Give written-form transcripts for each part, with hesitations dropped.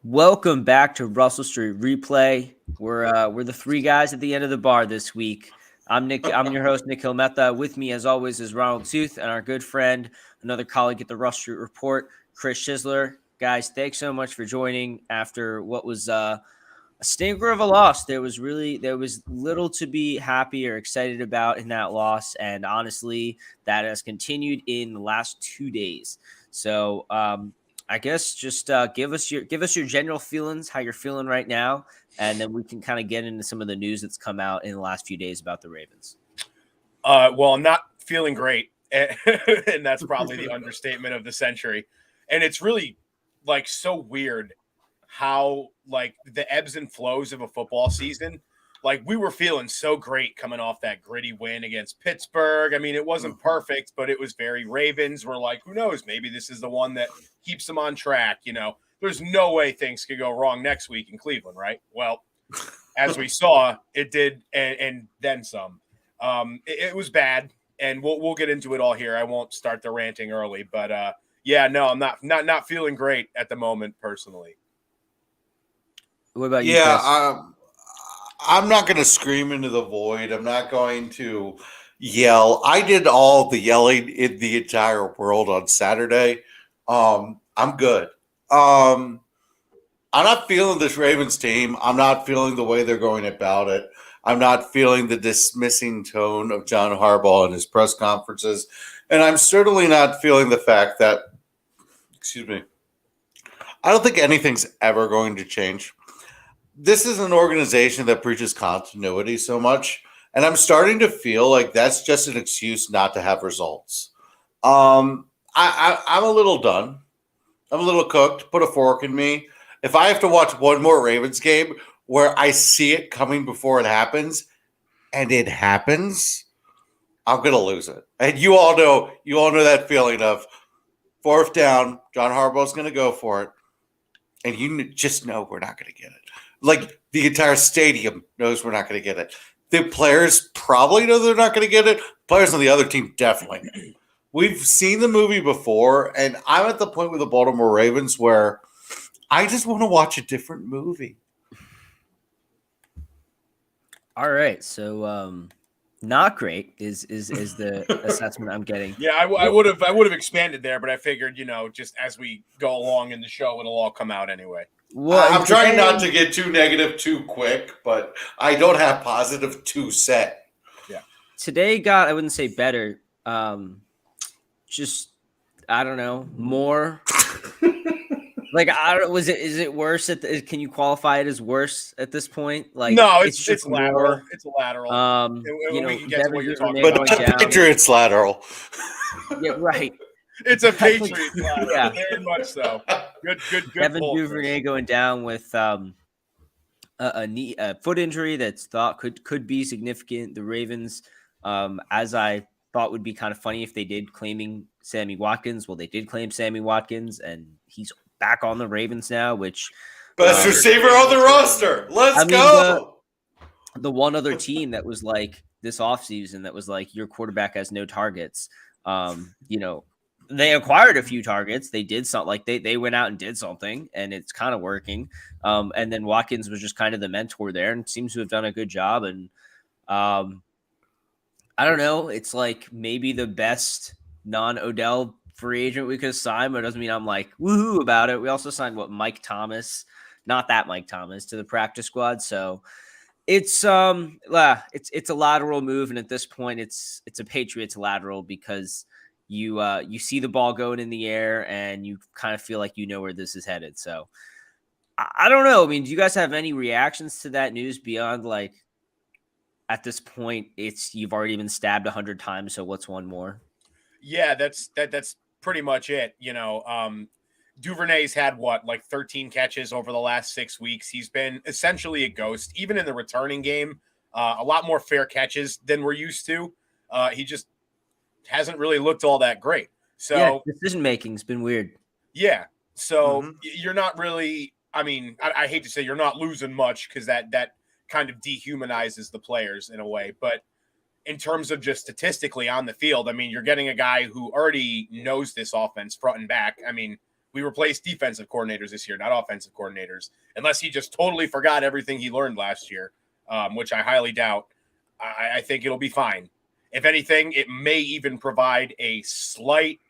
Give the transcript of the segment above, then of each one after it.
Welcome back to Russell Street Replay. We're the three guys at the end of the bar this week. I'm Nick. I'm your host, Nikhil Mehta. With me, as always, is Ronald Toothe and our good friend, another colleague at the Russell Street Report, Chris Schisler. Guys, thanks so much for joining after what was a stinker of a loss. There was little to be happy or excited about in that loss, and honestly, that has continued in the last 2 days. So I guess just give us your general feelings, how you're feeling right now, and then we can kind of get into some of the news that's come out in the last few days about the Ravens. Well, I'm not feeling great, and that's probably the understatement of the century. And it's really so weird how the ebbs and flows of a football season. Like, we were feeling so great coming off that gritty win against Pittsburgh. I mean, it wasn't perfect, but it was very Ravens. We're like, who knows? Maybe this is the one that keeps them on track. There's no way things could go wrong next week in Cleveland, right? Well, as we saw, it did, and then some. It was bad, and we'll get into it all here. I won't start the ranting early, but I'm not feeling great at the moment personally. What about you, Chris? I'm not going to scream into the void. I'm not going to yell. I did all the yelling in the entire world on Saturday. I'm good. I'm not feeling this Ravens team. I'm not feeling the way they're going about it. I'm not feeling the dismissing tone of John Harbaugh in his press conferences. And I'm certainly not feeling the fact that, I don't think anything's ever going to change. This is an organization that preaches continuity so much, and I'm starting to feel like that's just an excuse not to have results. I'm a little done. I'm a little cooked. Put a fork in me. If I have to watch one more Ravens game where I see it coming before it happens, and it happens, I'm gonna lose it. And you all know that feeling of fourth down. John Harbaugh's gonna go for it, and you just know we're not gonna get it. Like, the entire stadium knows we're not going to get it. The players probably know they're not going to get it. Players on the other team definitely. We've seen the movie before, and I'm at the point with the Baltimore Ravens where I just want to watch a different movie. All right, so not great is the assessment I'm getting. Yeah, I would have expanded there, but I figured, just as we go along in the show, it'll all come out anyway. Well, I'm trying not to get too negative too quick, but I don't have positive to say. Yeah. Today got, I wouldn't say better, just, I don't know, more. Like, I don't. Is it worse? Can you qualify it as worse at this point? Like, no, it's lateral. More, it's a lateral. We can get to what you're talking about. But a Patriots lateral. Yeah, right. It's a Patriots lateral. Yeah, very much so. Good. Devin Duvernay going down with a foot injury that's thought could be significant. The Ravens, as I thought would be kind of funny if they did claiming Sammy Watkins. Well, they did claim Sammy Watkins, and he's back on the Ravens now, which best receiver on the roster. Let's go. The one other team that was like this offseason that was like your quarterback has no targets. They acquired a few targets. They did something, like they went out and did something, and it's kind of working. And then Watkins was just kind of the mentor there and seems to have done a good job. And I don't know. It's like maybe the best non-Odell free agent we could have signed, but it doesn't mean I'm like woohoo about it. We also signed Mike Thomas, not that Mike Thomas, to the practice squad. So it's a lateral move, and at this point, it's a Patriots lateral because you see the ball going in the air, and you kind of feel like you know where this is headed. So I don't know. I mean, do you guys have any reactions to that news beyond like at this point you've already been stabbed 100 times, so what's one more? Yeah, that's pretty much it. Duvernay's had 13 catches over the last 6 weeks. He's been essentially a ghost, even in the returning game. A lot more fair catches than we're used to. He just hasn't really looked all that great. So yeah, decision making's been weird. Yeah. So you're not really, I mean, I hate to say you're not losing much because that kind of dehumanizes the players in a way. But in terms of just statistically on the field, I mean, you're getting a guy who already knows this offense front and back. I mean, We replaced defensive coordinators this year, not offensive coordinators, unless he just totally forgot everything he learned last year, which I highly doubt. I think it'll be fine. If anything, it may even provide a slight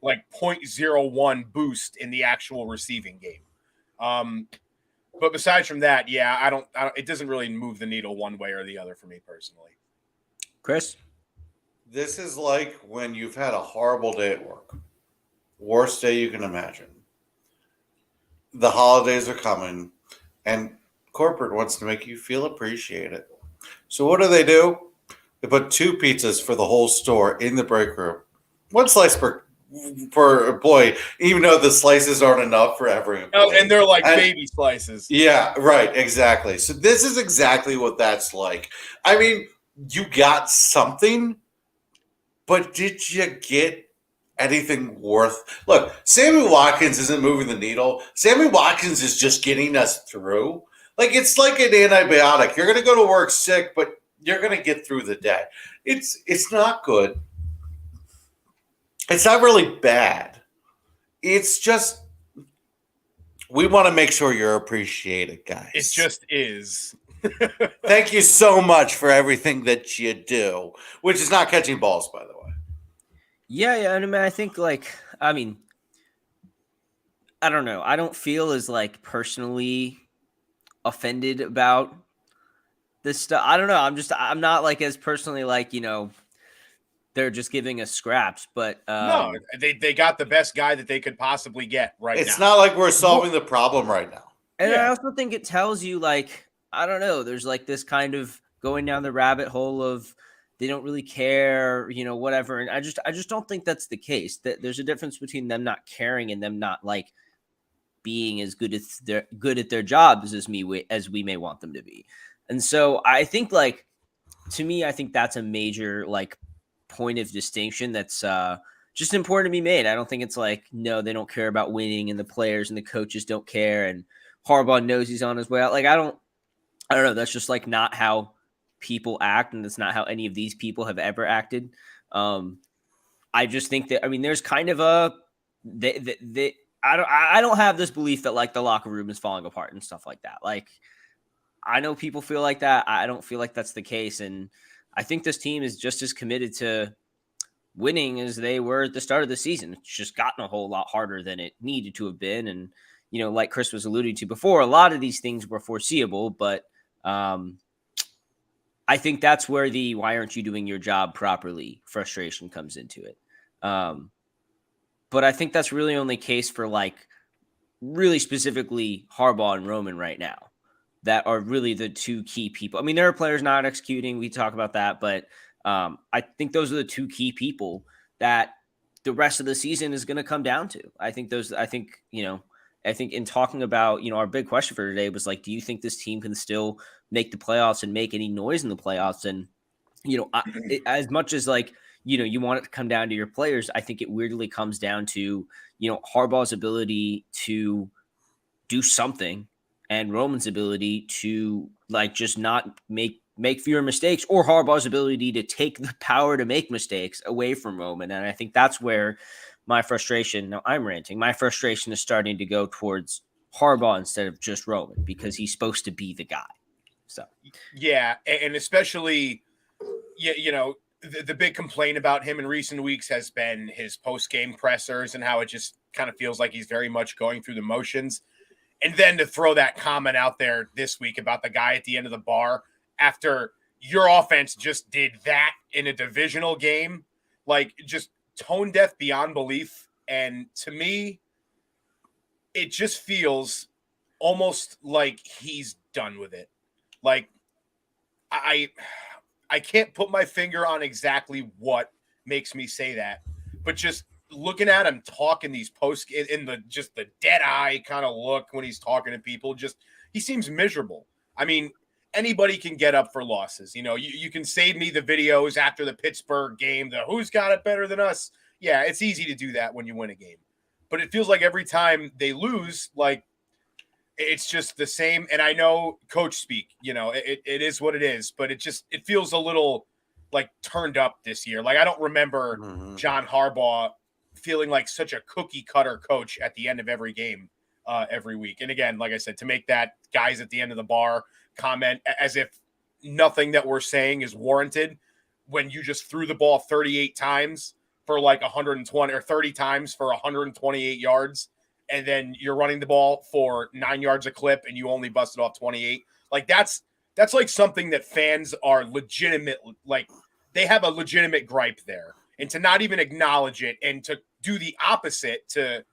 like 0.01 boost in the actual receiving game. But besides from that, yeah, I don't, it doesn't really move the needle one way or the other for me personally. Chris? This is like when you've had a horrible day at work. Worst day you can imagine. The holidays are coming, and corporate wants to make you feel appreciated. So what do? They put 2 pizzas for the whole store in the break room. 1 slice per employee, even though the slices aren't enough for every employee. Oh, and they're like baby slices. Yeah, right, exactly. So this is exactly what that's like. I mean, you got something, but did you get anything worth? Look, Sammy Watkins isn't moving the needle. Sammy Watkins is just getting us through. Like, it's like an antibiotic. You're going to go to work sick, but you're going to get through the day. It's not good. It's not really bad. It's just we want to make sure you're appreciated, guys. It just is. Thank you so much for everything that you do, which is not catching balls, by the way. Yeah. I mean, I think I don't know. I don't feel as personally offended about this stuff. I don't know. I'm not as personally they're just giving us scraps, but no, they got the best guy that they could possibly get right now. It's not like we're solving the problem right now. And I also think it tells you I don't know, there's this kind of going down the rabbit hole of they don't really care, whatever. And I just don't think that's the case. That there's a difference between them not caring and them not being as good at their jobs as we may want them to be. And so I think to me, I think that's a major point of distinction that's just important to be made. I don't think it's no, they don't care about winning and the players and the coaches don't care and Harbaugh knows he's on his way out. I don't know. That's just not how people act, and that's not how any of these people have ever acted. I just think that there's kind of I don't have this belief that the locker room is falling apart and stuff like that. I know people feel like that. I don't feel like that's the case, and I think this team is just as committed to winning as they were at the start of the season. It's just gotten a whole lot harder than it needed to have been, and like Chris was alluding to before, a lot of these things were foreseeable, but I think that's where the why aren't you doing your job properly frustration comes into it. But I think that's really only case for really specifically Harbaugh and Roman right now that are really the 2 key people. There are players not executing. We talk about that, but I think those are the 2 key people that the rest of the season is going to come down to. I think in talking about, our big question for today was do you think this team can still make the playoffs and make any noise in the playoffs? And, as much as you want it to come down to your players, I think it weirdly comes down to, Harbaugh's ability to do something and Roman's ability to just not make fewer mistakes, or Harbaugh's ability to take the power to make mistakes away from Roman. And I think that's where my frustration, now I'm ranting, my frustration is starting to go towards Harbaugh instead of just Roman, because he's supposed to be the guy. So, yeah. And especially, the big complaint about him in recent weeks has been his post-game pressers and how it just kind of feels like he's very much going through the motions. And then to throw that comment out there this week about the guy at the end of the bar after your offense just did that in a divisional game, just tone deaf beyond belief. And to me, it just feels almost like he's done with it. I can't put my finger on exactly what makes me say that, but just looking at him talking these posts in the dead eye kind of look when he's talking to people, he seems miserable. Anybody can get up for losses. You can save me the videos after the Pittsburgh game, who's got it better than us. Yeah, it's easy to do that when you win a game, but it feels like every time they lose, it's just the same. And I know coach speak, it is what it is, but it feels a little turned up this year. I don't remember John Harbaugh feeling like such a cookie cutter coach at the end of every game every week. And again, like I said, to make that guys at the end of the bar comment as if nothing that we're saying is warranted when you just threw the ball 38 times for like 120 or 30 times for 128 yards. And then you're running the ball for 9 yards a clip and you only busted off 28. Like that's like something that fans are legitimate. Like they have a legitimate gripe there, and to not even acknowledge it and to do the opposite to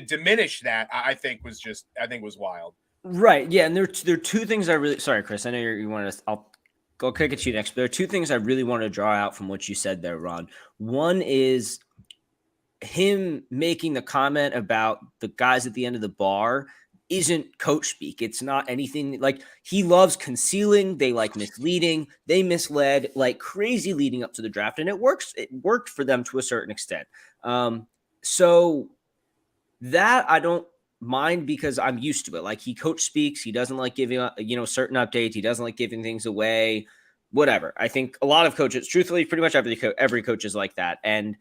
diminish that, I think was wild. Right. Yeah. And there are two things I really, sorry, Chris, I know you want to, I'll go kick at you next, but there are two things I really want to draw out from what you said there, Ron. One is him making the comment about the guys at the end of the bar isn't coach speak. It's not anything like he loves concealing. They like misleading. They misled like crazy leading up to the draft. And it worked for them to a certain extent. So that I don't mind because I'm used to it. Like he coach speaks. He doesn't like giving, certain updates. He doesn't like giving things away, whatever. I think a lot of coaches, truthfully, pretty much every coach is like that. And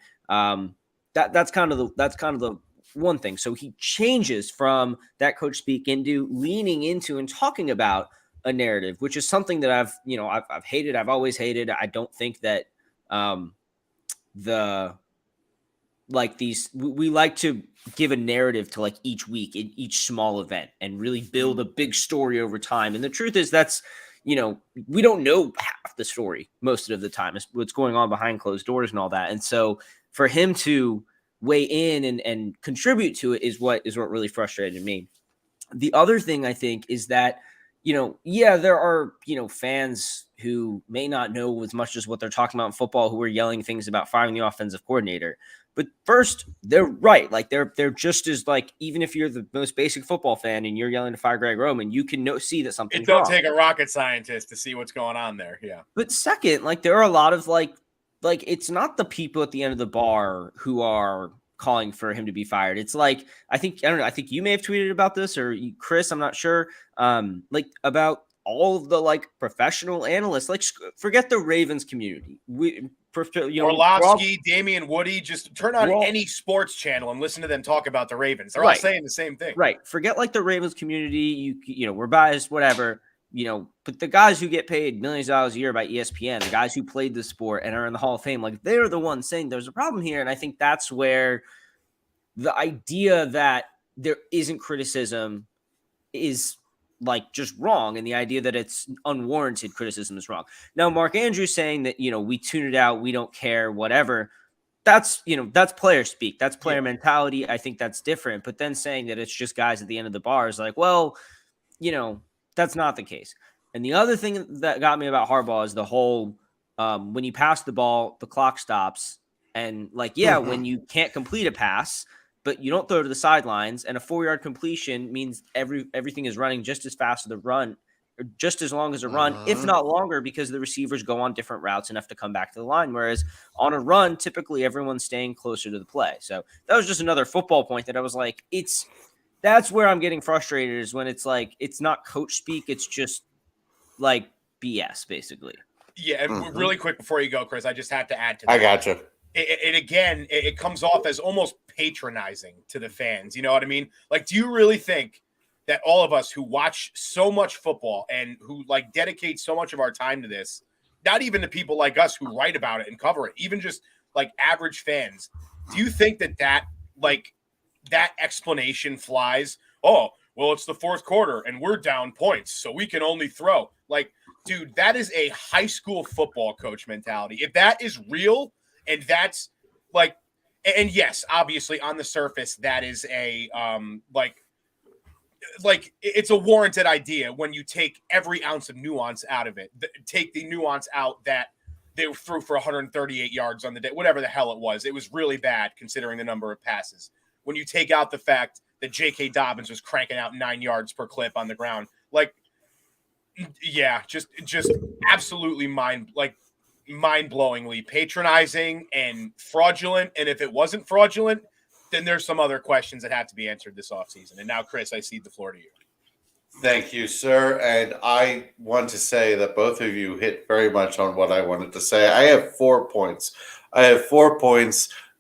that's kind of the one thing. So he changes from that coach speak into leaning into and talking about a narrative, which is something that I've hated. I've always hated. I don't think that we like to give a narrative to like each week in each small event and really build a big story over time. And the truth is we don't know half the story most of the time. It's what's going on behind closed doors and all that. And so for him to weigh in and contribute to it is what really frustrated me. The other thing I think is that, there are, fans who may not know as much as what they're talking about in football who are yelling things about firing the offensive coordinator. But first, they're right. Like they're just as like, even if you're the most basic football fan and you're yelling to fire Greg Roman, you can see that something's wrong. It don't take a rocket scientist to see what's going on there. Yeah. But second, like there are a lot of like it's not the people at the end of the bar who are calling for him to be fired. It's like, I think you may have tweeted about this or Chris, I'm not sure. About all of the like professional analysts, like forget the Ravens community. Orlovsky, Damian Woody, just turn on any sports channel and listen to them talk about the Ravens. They're all saying the same thing. Right. Forget like the Ravens community. We're biased, whatever. But the guys who get paid millions of dollars a year by ESPN, the guys who played the sport and are in the Hall of Fame, like they're the ones saying there's a problem here. And I think that's where the idea that there isn't criticism is like just wrong. And the idea that it's unwarranted criticism is wrong. Now, Mark Andrews saying that, we tune it out. We don't care, whatever. That's player speak. That's player mentality. I think that's different. But then saying that it's just guys at the end of the bar is like, well, that's not the case. And the other thing that got me about Harbaugh is the whole when you pass the ball, the clock stops. And when you can't complete a pass, but you don't throw to the sidelines, and a 4-yard completion means everything is running just as fast as the run, or just as long as a run, if not longer, because the receivers go on different routes and have to come back to the line. Whereas on a run, typically everyone's staying closer to the play. So that was just another football point that I was like, that's where I'm getting frustrated is when it's like, it's not coach speak. It's just like BS basically. Yeah. And really quick before you go, Chris, I just have to add to that. I gotcha. It comes off as almost patronizing to the fans. You know what I mean? Like, do you really think that all of us who watch so much football and who like dedicate so much of our time to this, not even the people like us who write about it and cover it, even just like average fans, do you think that explanation flies? Oh, well, it's the fourth quarter and we're down points, so we can only throw. Like, dude, that is a high school football coach mentality. If that is real, and that's like, and yes, obviously on the surface, that is a like it's a warranted idea when you take every ounce of nuance out of it. Take the nuance out that they threw for 138 yards on the day, whatever the hell it was. It was really bad considering the number of passes. When you take out the fact that J.K. Dobbins was cranking out 9 yards per clip on the ground, like, yeah, just absolutely mind-blowingly patronizing and fraudulent. And if it wasn't fraudulent, then there's some other questions that have to be answered this offseason. And now, Chris, I cede the floor to you. Thank you, sir. And I want to say that both of you hit very much on what I wanted to say. I have 4 points.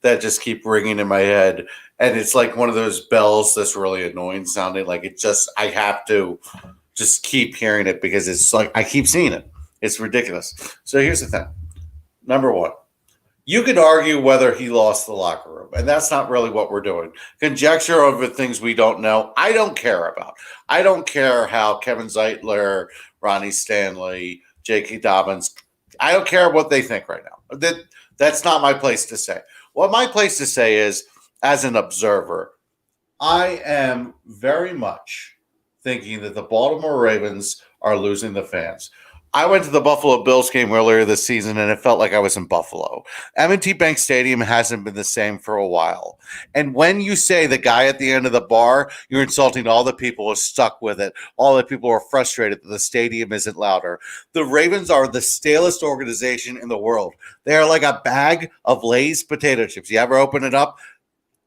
that just keep ringing in my head. And it's like one of those bells that's really annoying sounding. Like I have to just keep hearing it because it's like I keep seeing it. It's ridiculous. So here's the thing. Number one, you could argue whether he lost the locker room, and that's not really what we're doing. Conjecture over things we don't know, I don't care about. I don't care how Kevin Zeitler, Ronnie Stanley, J.K. Dobbins, I don't care what they think right now. That's not my place to say. What my place to say is, as an observer, I am very much thinking that the Baltimore Ravens are losing the fans. I went to the Buffalo Bills game earlier this season, and it felt like I was in Buffalo. M&T Bank Stadium hasn't been the same for a while. And when you say the guy at the end of the bar, you're insulting all the people who are stuck with it. All the people who are frustrated that the stadium isn't louder. The Ravens are the stalest organization in the world. They are like a bag of Lay's potato chips. You ever open it up?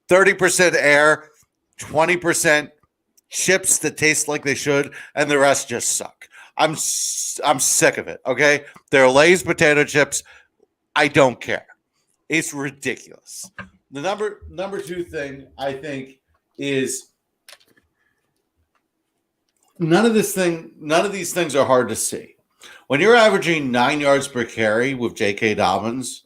30% air, 20% chips that taste like they should, and the rest just suck. I'm sick of it, okay? They're Lay's potato chips. I don't care. It's ridiculous. The number two thing, I think, is none of these things are hard to see. When you're averaging 9 yards per carry with J.K. Dobbins,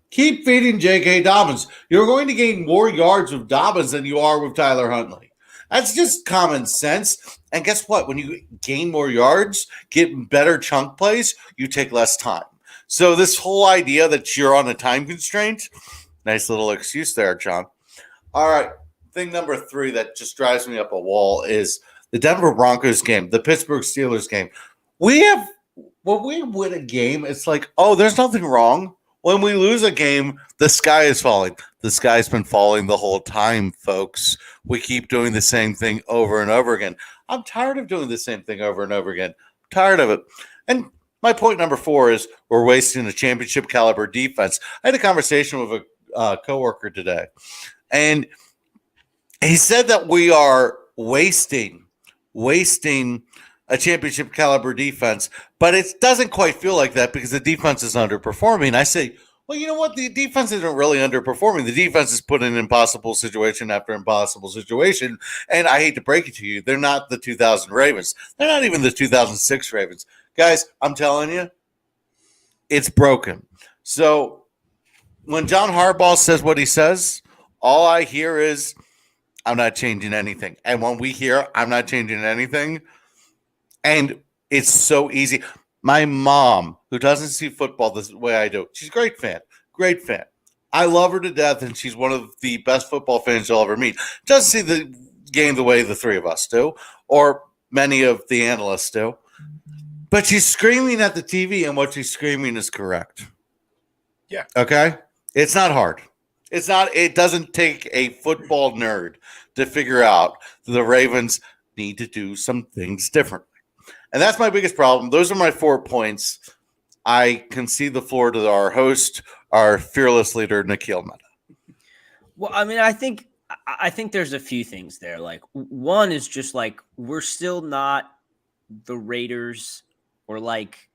keep feeding J.K. Dobbins. You're going to gain more yards with Dobbins than you are with Tyler Huntley. That's just common sense. And guess what? When you gain more yards, get better chunk plays, you take less time. So this whole idea that you're on a time constraint, nice little excuse there, John. All right. Thing number three that just drives me up a wall is the Denver Broncos game, the Pittsburgh Steelers game. When we win a game, it's like, oh, there's nothing wrong. When we lose a game, the sky is falling. The sky's been falling the whole time, folks. We keep doing the same thing over and over again. I'm tired of doing the same thing over and over again. I'm tired of it. And my point number four is we're wasting a championship caliber defense. I had a conversation with a coworker today, and he said that we are wasting a championship caliber defense, but it doesn't quite feel like that because the defense is underperforming. I say, well, you know what? The defense isn't really underperforming. The defense is put in impossible situation after impossible situation. And I hate to break it to you, they're not the 2000 Ravens. They're not even the 2006 Ravens. Guys, I'm telling you, it's broken. So when John Harbaugh says what he says, all I hear is, I'm not changing anything. And when we hear, I'm not changing anything, and it's so easy. My mom, who doesn't see football the way I do, she's a great fan. I love her to death, and she's one of the best football fans you'll ever meet. Doesn't see the game the way the three of us do, or many of the analysts do. But she's screaming at the TV, and what she's screaming is correct. Yeah. Okay? It's not hard. It doesn't take a football nerd to figure out that the Ravens need to do some things differently. And that's my biggest problem. Those are my 4 points. I concede the floor to our host, our fearless leader, Nikhil Mehta. Well, I mean, I think there's a few things there. Like, one is just like, we're still not the Raiders or like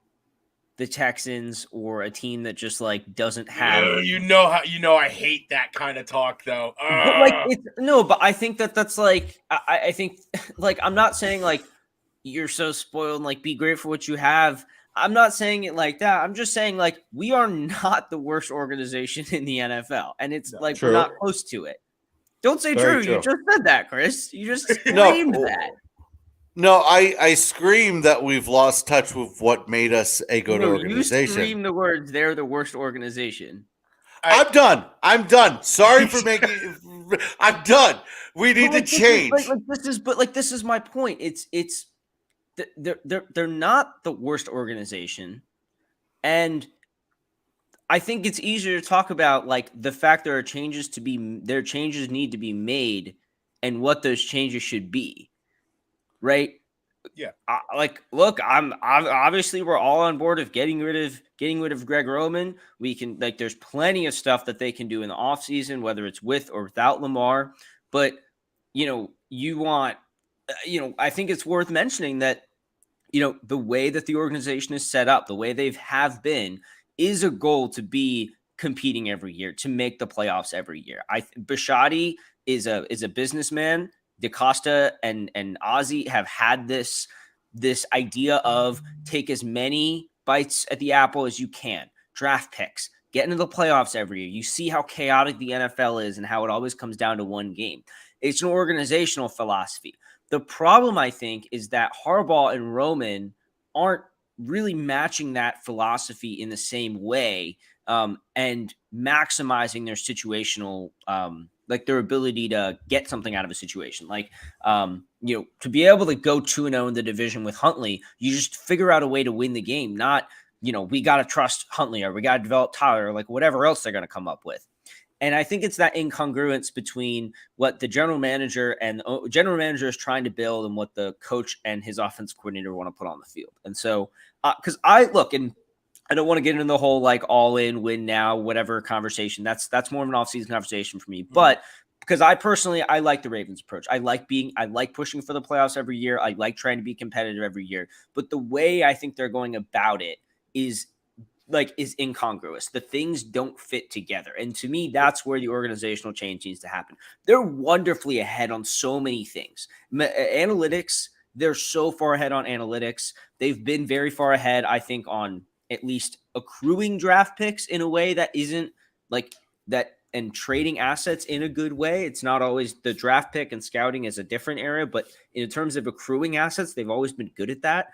the Texans or a team that just like doesn't have. I hate that kind of talk though. But I think that's like, I think like, I'm not saying like you're so spoiled and like be great for what you have. I'm not saying it like that. I'm just saying like we are not the worst organization in the NFL, and it's like True. We're not close to it. Don't say true. You just said that, Chris. You just screamed that. No, I scream that we've lost touch with what made us a good organization. You scream the words, they're the worst organization. I'm done. Sorry for making I'm done. We need to change. This is my point. They're not the worst organization. And I think it's easier to talk about like the fact there changes need to be made and what those changes should be. Right? Yeah. Look, I'm obviously we're all on board of getting rid of Greg Roman. We can there's plenty of stuff that they can do in the offseason, whether it's with or without Lamar. But you want I think it's worth mentioning that the way that the organization is set up, the way they have been, is a goal to be competing every year, to make the playoffs every year. Bisciotti is a businessman. DaCosta and Ozzie have had this idea of take as many bites at the apple as you can. Draft picks, get into the playoffs every year. You see how chaotic the NFL is and how it always comes down to one game. It's an organizational philosophy. The problem, I think, is that Harbaugh and Roman aren't really matching that philosophy in the same way, and maximizing their situational, like their ability to get something out of a situation. Like, to be able to go 2-0 in the division with Huntley, you just figure out a way to win the game. Not, we got to trust Huntley or we got to develop Tyler or like whatever else they're going to come up with. And I think it's that incongruence between what the general manager is trying to build and what the coach and his offensive coordinator want to put on the field. And so, because I don't want to get into the whole like all in, win now, whatever conversation. That's more of an offseason conversation for me. But because I like the Ravens approach. I like pushing for the playoffs every year. I like trying to be competitive every year. But the way I think they're going about it is incongruous. The things don't fit together. And to me, that's where the organizational change needs to happen. They're wonderfully ahead on so many things. Analytics, they're so far ahead on analytics. They've been very far ahead, I think, on at least accruing draft picks in a way that isn't like that, and trading assets in a good way. It's not always the draft pick, and scouting is a different area, but in terms of accruing assets, they've always been good at that.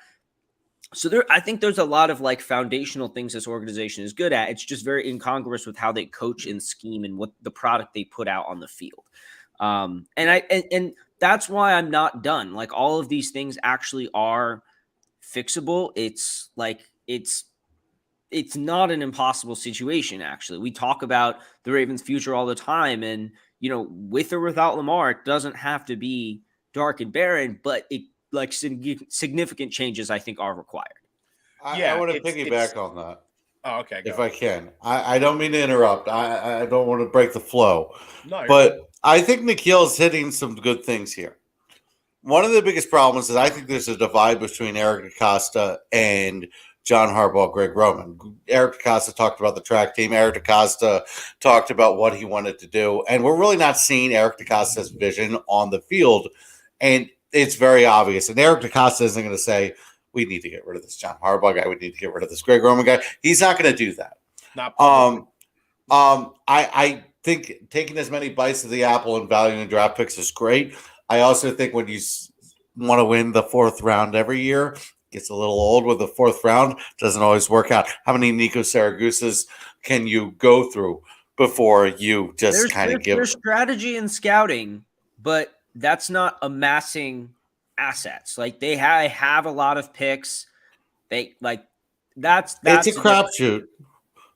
So I think there's a lot of like foundational things this organization is good at. It's just very incongruous with how they coach and scheme and what the product they put out on the field. And that's why I'm not done. Like, all of these things actually are fixable. It's like, it's not an impossible situation. Actually, we talk about the Ravens' future all the time, and with or without Lamar, it doesn't have to be dark and barren, but significant changes, I think, are required. I want to piggyback on that. Oh, okay. If I can. I don't mean to interrupt. I don't want to break the flow. No, but I think Nikhil's hitting some good things here. One of the biggest problems is I think there's a divide between Eric DaCosta and John Harbaugh, Greg Roman. Eric DaCosta talked about the track team. Eric DaCosta talked about what he wanted to do. And we're really not seeing Eric DaCosta's vision on the field. And it's very obvious. And Eric DaCosta isn't going to say, we need to get rid of this John Harbaugh guy. We need to get rid of this Greg Roman guy. He's not going to do that. I think taking as many bites of the apple and valuing draft picks is great. I also think when you want to win the fourth round every year, it gets a little old with the fourth round. Doesn't always work out. How many Nico Saragusas can you go through before you just kind of give? There's strategy in scouting, but that's not amassing assets. Like, they have a lot of picks. That's it's a crapshoot.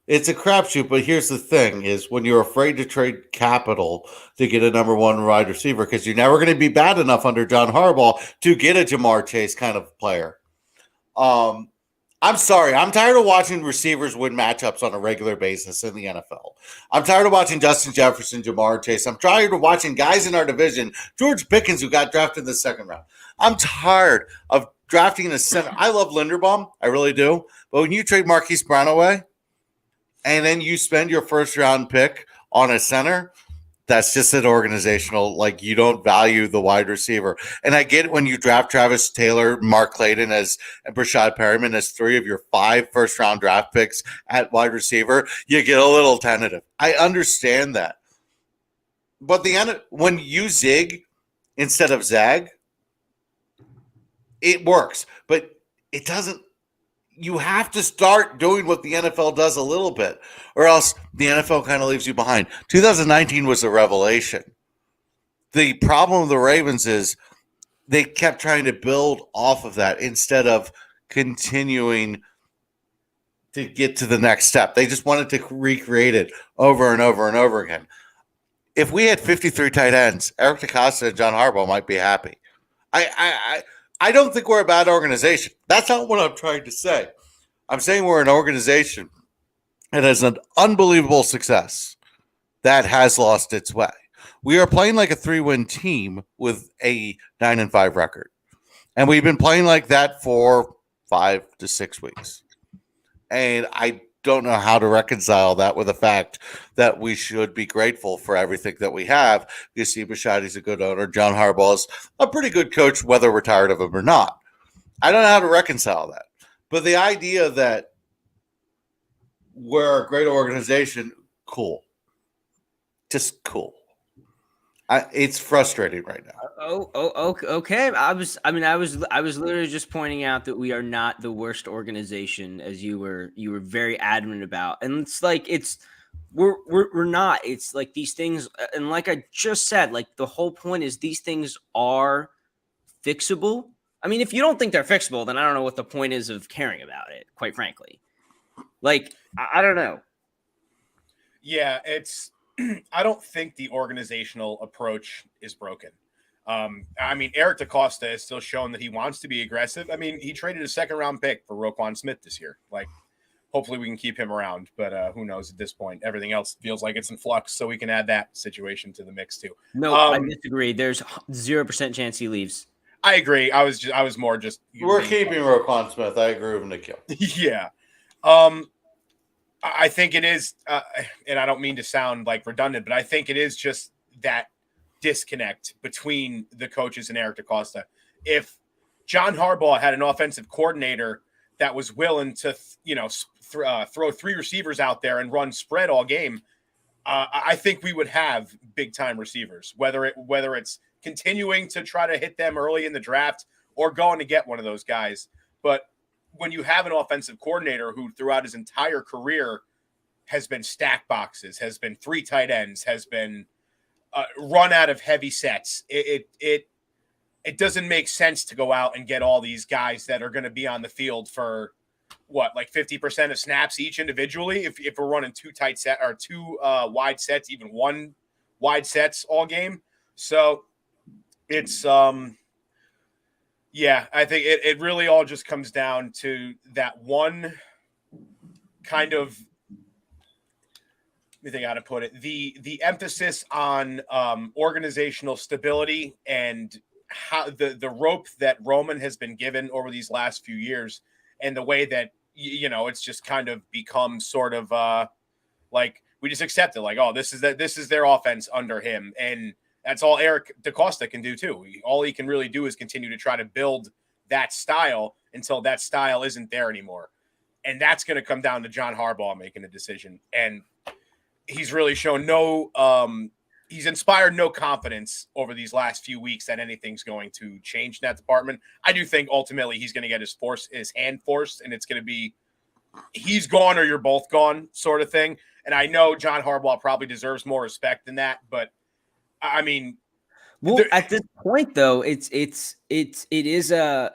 It's a crapshoot, but here's the thing: is when you're afraid to trade capital to get a number one wide receiver, because you're never going to be bad enough under John Harbaugh to get a Jamar Chase kind of player. I'm sorry. I'm tired of watching receivers win matchups on a regular basis in the NFL. I'm tired of watching Justin Jefferson, Jamar Chase. I'm tired of watching guys in our division, George Pickens, who got drafted in the second round. I'm tired of drafting in a center. I love Linderbaum. I really do. But when you trade Marquise Brown away and then you spend your first round pick on a center, that's just an organizational, like, you don't value the wide receiver. And I get it when you draft Travis Taylor, Mark Clayton, and Brashad Perriman as 3 of your 5 first-round draft picks at wide receiver, you get a little tentative. I understand that. But when you zig instead of zag, it works. But it doesn't. You have to start doing what the NFL does a little bit, or else the NFL kind of leaves you behind. 2019 was a revelation. The problem with the Ravens is they kept trying to build off of that instead of continuing to get to the next step. They just wanted to recreate it over and over and over again. If we had 53 tight ends, Eric DaCosta and John Harbaugh might be happy. I don't think we're a bad organization. That's not what I'm trying to say. I'm saying we're an organization that has an unbelievable success that has lost its way. We are playing like a 3-win team with a 9-5 record. And we've been playing like that for 5 to 6 weeks. And I don't know how to reconcile that with the fact that we should be grateful for everything that we have. You see, Biscotti's a good owner. John Harbaugh's a pretty good coach, whether we're tired of him or not. I don't know how to reconcile that. But the idea that we're a great organization, cool. Just cool. It's frustrating right now. Okay. I was literally just pointing out that we are not the worst organization, as you were very adamant about, and it's like we're not. It's like these things, and like I just said, like the whole point is these things are fixable. I mean, if you don't think they're fixable, then I don't know what the point is of caring about it. Quite frankly, like I don't know. Yeah, it's. I don't think the organizational approach is broken. I mean, Eric DaCosta is still showing that he wants to be aggressive. I mean, he traded a second-round pick for Roquan Smith this year. Like, hopefully we can keep him around, but who knows at this point? Everything else feels like it's in flux, so we can add that situation to the mix too. No, I disagree. There's 0% chance he leaves. I agree. I was more just. We're keeping Roquan Smith. I agree with Nikhil. Yeah. I think it is, and I don't mean to sound like redundant, but I think it is just that disconnect between the coaches and Eric DaCosta. If John Harbaugh had an offensive coordinator that was willing to, throw three receivers out there and run spread all game, I think we would have big time receivers. Whether it's continuing to try to hit them early in the draft or going to get one of those guys, but when you have an offensive coordinator who throughout his entire career has been stack boxes, has been three tight ends, has been run out of heavy sets, it doesn't make sense to go out and get all these guys that are going to be on the field for what, like 50% of snaps each individually. If we're running two tight set or two wide sets, even one wide sets all game. So it's, yeah, I think it really all just comes down to that one kind of, let me think how to put it, the emphasis on organizational stability and how the rope that Roman has been given over these last few years, and the way that, it's just kind of become sort of like we just accept it, like, oh, this is their offense under him, and that's all Eric DaCosta can do too. All he can really do is continue to try to build that style until that style isn't there anymore. And that's going to come down to John Harbaugh making a decision. And he's really shown he's inspired no confidence over these last few weeks that anything's going to change in that department. I do think ultimately he's going to get his hand forced, and it's going to be he's gone or you're both gone sort of thing. And I know John Harbaugh probably deserves more respect than that, but I mean, well, at this point though, it is the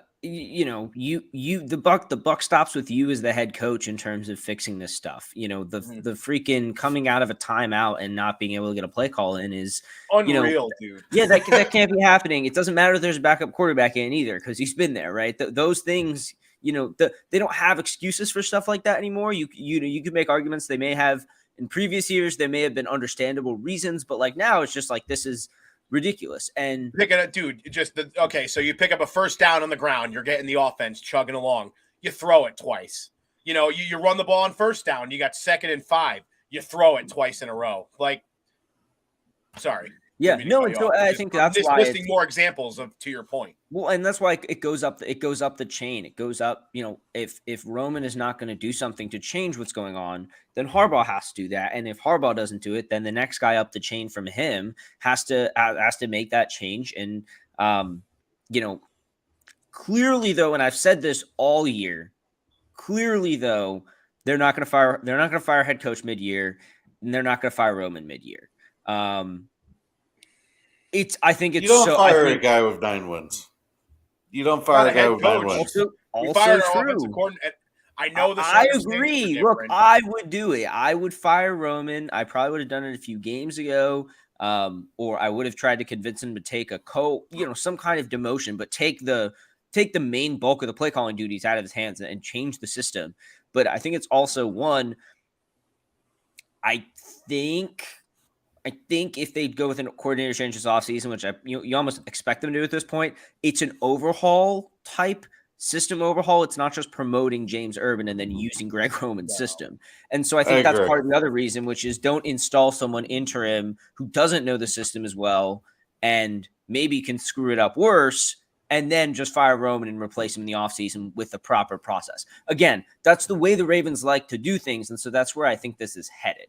buck stops with you as the head coach in terms of fixing this stuff. The freaking coming out of a timeout and not being able to get a play call in is unreal, dude. Yeah, that can't be happening. It doesn't matter if there's a backup quarterback in either, because he's been there, right? Those things, they don't have excuses for stuff like that anymore. You could make arguments they may have in previous years. They may have been understandable reasons, but like now it's just like, this is ridiculous. And picking it, dude, so you pick up a first down on the ground, you're getting the offense chugging along, you throw it twice. You run the ball on first down, you got 2nd and 5, you throw it twice in a row. Like, sorry. Yeah, no, and so I think that's why listing more examples to your point. Well, and that's why it goes up the chain. It goes up, if Roman is not going to do something to change what's going on, then Harbaugh has to do that. And if Harbaugh doesn't do it, then the next guy up the chain from him has to make that change. And clearly though, and I've said this all year, clearly though, they're not going to fire head coach mid-year, and they're not going to fire Roman mid-year. I think it's you don't fire a guy with 9 wins. You don't fire a guy with 9 wins. Also true. I know this. I agree. Look, I would do it. I would fire Roman. I probably would have done it a few games ago, or I would have tried to convince him to take some kind of demotion, but take the main bulk of the play calling duties out of his hands and change the system. But I think it's also one. I think if they'd go with a coordinator change this offseason, which you almost expect them to do at this point, it's an overhaul type system overhaul. It's not just promoting James Urban and then using Greg Roman's system. And so I I think that's agree. part of the other reason, which is don't install someone interim who doesn't know the system as well and maybe can screw it up worse, and then just fire Roman and replace him in the offseason with the proper process. Again, that's the way the Ravens like to do things, and so that's where I think this is headed.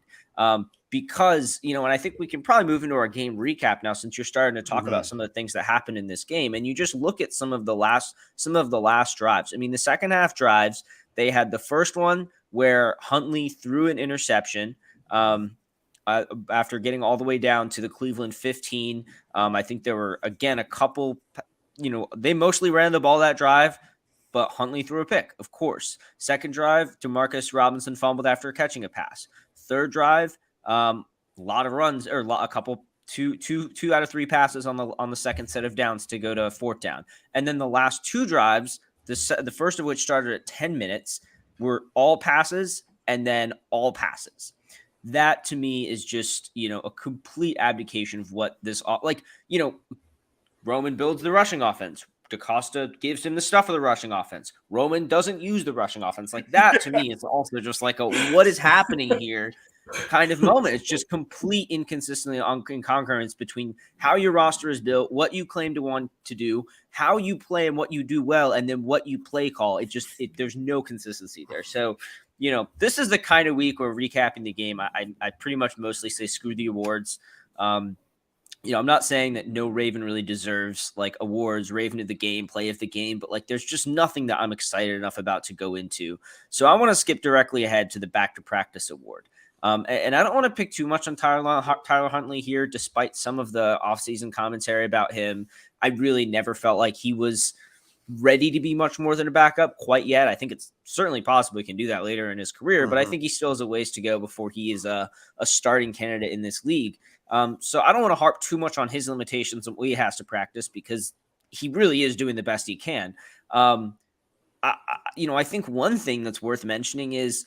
Because, and I think we can probably move into our game recap now, since you're starting to talk about some of the things that happened in this game, and you just look at some of the last drives. I mean, the second half drives, they had the first one where Huntley threw an interception after getting all the way down to the Cleveland 15. I think there were, again, a couple, they mostly ran the ball that drive, but Huntley threw a pick, of course. Second drive, Demarcus Robinson fumbled after catching a pass. Third drive, a lot of runs, or a couple, two out of three passes on the second set of downs to go to fourth down. And then the last two drives, the first of which started at 10 minutes, were all passes and then all passes. That to me is just, a complete abdication of what this, Roman builds the rushing offense. DaCosta gives him the stuff of the rushing offense. Roman doesn't use the rushing offense. Like that to me, it's also just like what is happening here kind of moment. It's just complete inconsistency on concurrence between how your roster is built, what you claim to want to do, how you play and what you do well, and then what you play call. There's no consistency there. So, this is the kind of week where recapping the game, I pretty much mostly say screw the awards. I'm not saying that no Raven really deserves like awards, Raven of the game, play of the game, but like there's just nothing that I'm excited enough about to go into. So I want to skip directly ahead to the back to practice award. And I don't want to pick too much on Tyler Huntley here, despite some of the offseason commentary about him. I really never felt like he was ready to be much more than a backup quite yet. I think it's certainly possible he can do that later in his career, but I think he still has a ways to go before he is a starting candidate in this league. So I don't want to harp too much on his limitations and what he has to practice, because he really is doing the best he can. I think one thing that's worth mentioning is,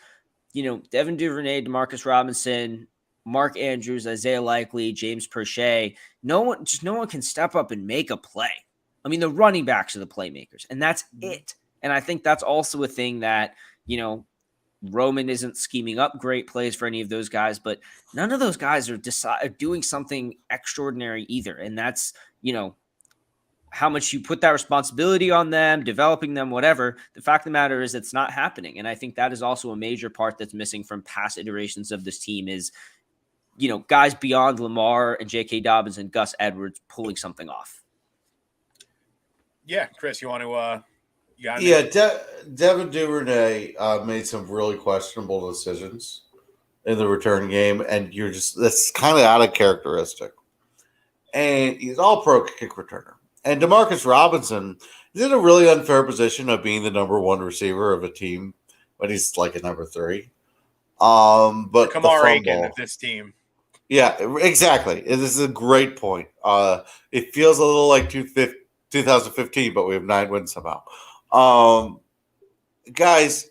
Devin Duvernay, Demarcus Robinson, Mark Andrews, Isaiah Likely, James Prochet. No one can step up and make a play. I mean, the running backs are the playmakers, and that's it. And I think that's also a thing that, Roman isn't scheming up great plays for any of those guys, but none of those guys are doing something extraordinary either. And that's, how much you put that responsibility on them, developing them, whatever. The fact of the matter is it's not happening. And I think that is also a major part that's missing from past iterations of this team is, guys beyond Lamar and J.K. Dobbins and Gus Edwards pulling something off. Yeah, Chris, you want to Devin Duvernay made some really questionable decisions in the return game, and that's kind of out of characteristic. And he's all pro kick returner. And Demarcus Robinson is in a really unfair position of being the number one receiver of a team when he's like a number 3. But Kamar Aiken of this team. Yeah, exactly. This is a great point. It feels a little like 2015, but we have 9 wins somehow. Guys,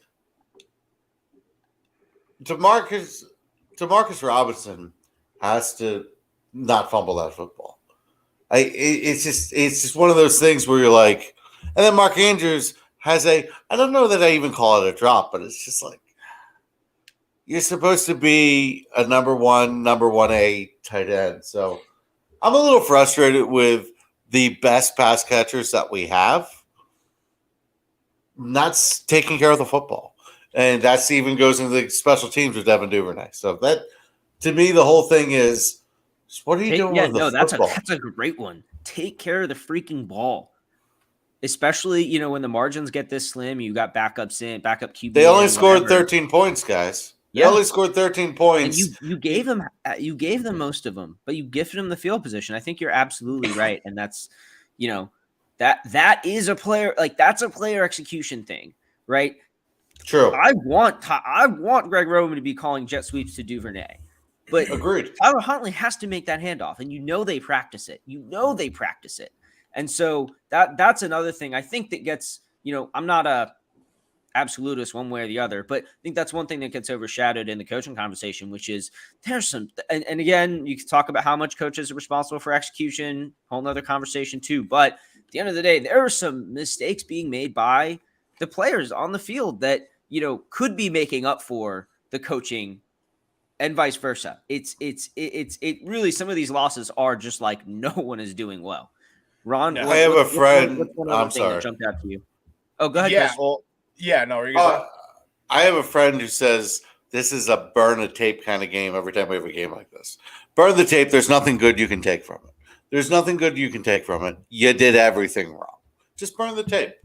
Demarcus Robinson has to not fumble that football. It's just one of those things where you're like, and then Mark Andrews has I don't know that I even call it a drop, but it's just like, you're supposed to be a number 1A tight end. So I'm a little frustrated with the best pass catchers that we have not taking care of the football. And that's even goes into the special teams with Devin Duvernay. So that, to me, the whole thing is, what are you doing with the football? That's a great one. Take care of the freaking ball. Especially, when the margins get this slim, you got backups in, backup QB. They only scored 13 points, guys. They only scored 13 points. And you gave them most of them, but you gifted them the field position. I think you're absolutely right. And that's, that is a player, like that's a player execution thing, right? True. I want Greg Roman to be calling jet sweeps to Duvernay. But agreed. Tyler Huntley has to make that handoff, and they practice it. And so that's another thing I think that gets, I'm not a absolutist one way or the other, but I think that's one thing that gets overshadowed in the coaching conversation, which is there's some, and again, you can talk about how much coaches are responsible for execution, whole nother conversation too. But at the end of the day, there are some mistakes being made by the players on the field that, could be making up for the coaching and vice versa. It really, some of these losses are just like no one is doing well. Ron, No. I have a friend. What's one other I'm thing that sorry. jumped out to you? Oh, go ahead. Yeah. Chris. Well, yeah. No, are you gonna say? I have a friend who says this is a burn the tape kind of game every time we have a game like this. Burn the tape. There's nothing good you can take from it. There's nothing good you can take from it. You did everything wrong. Just burn the tape.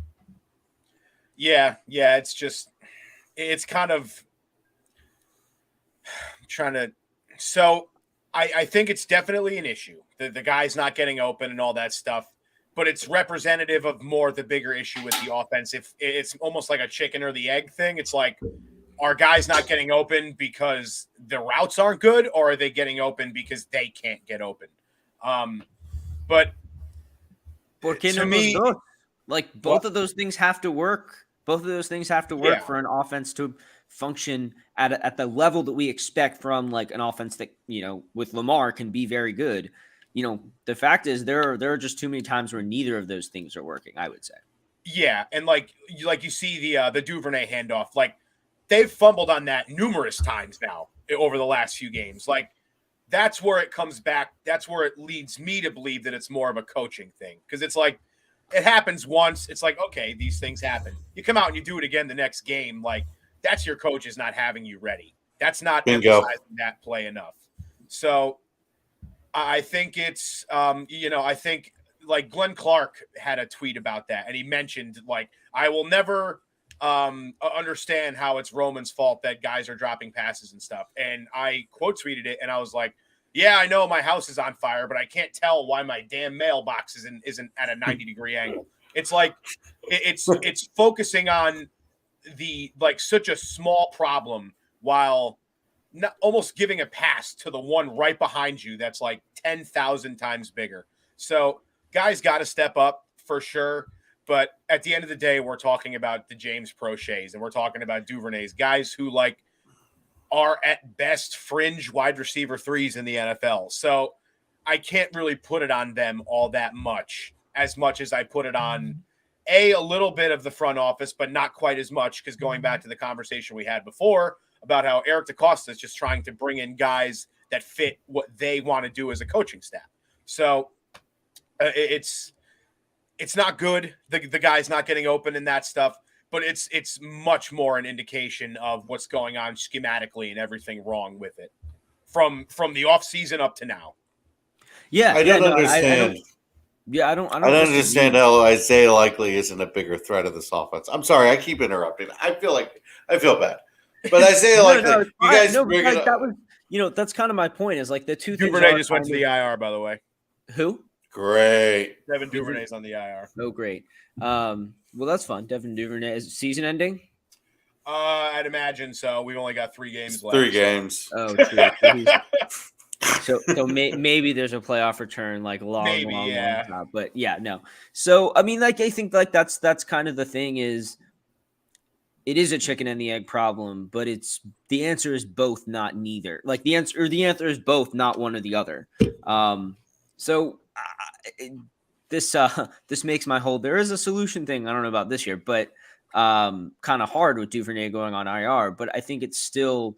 Yeah. It's kind of trying to. So I think it's definitely an issue. The guy's not getting open and all that stuff, but it's representative of more the bigger issue with the offense. If it's almost like a chicken or the egg thing, it's like, are guys not getting open because the routes aren't good, or are they getting open because they can't get open? But to me, like both of those things have to work. Both of those things have to work for an offense to function at the level that we expect from like an offense that, with Lamar can be very good. The fact is there are just too many times where neither of those things are working, I would say. Yeah, and like you see the Duvernay handoff, like they've fumbled on that numerous times now over the last few games. Like that's where it comes back. That's where it leads me to believe that it's more of a coaching thing, because it's like it happens once. It's like, okay, these things happen. You come out and you do it again the next game. Like that's your coach is not having you ready. That's not emphasizing that play enough. So I think it's, I think like Glenn Clark had a tweet about that, and he mentioned like, I will never understand how it's Roman's fault that guys are dropping passes and stuff. And I quote tweeted it, and I was like, yeah, I know my house is on fire, but I can't tell why my damn mailbox isn't at a 90-degree angle. It's like it's focusing on the like such a small problem while not almost giving a pass to the one right behind you that's like 10,000 times bigger. So guys got to step up for sure. But at the end of the day, we're talking about the James Proches and we're talking about Duvernays, guys who like are at best fringe wide receiver threes in the NFL. So I can't really put it on them all that much as I put it on a little bit of the front office, but not quite as much, because going back to the conversation we had before about how Eric DeCosta is just trying to bring in guys that fit what they want to do as a coaching staff. So it's not good. The guy's not getting open and that stuff, but it's much more an indication of what's going on schematically and everything wrong with it from the off season up to now. Yeah, I don't understand. I don't understand how Isaiah Likely isn't a bigger threat of this offense. I'm sorry, I keep interrupting. I feel bad, but Isaiah Likely, you guys bring it up. That was, that's kind of my point. Is like the two things. Duvernay just went to the IR, by the way. Who? Great. Devin Duvernay's on the IR. Oh, great. Well, that's fun. Devin Duvernay is season ending. I'd imagine so. We've only got 3 games left. 3 games. Oh, true. So maybe there's a playoff return, like long time. But yeah, no. So I mean, like I think like that's kind of the thing is, it is a chicken and the egg problem, but the answer is both, not neither. Like the answer is both, not one or the other. So this makes my whole there is a solution thing. I don't know about this year, but kind of hard with Duvernay going on IR. But I think it's still,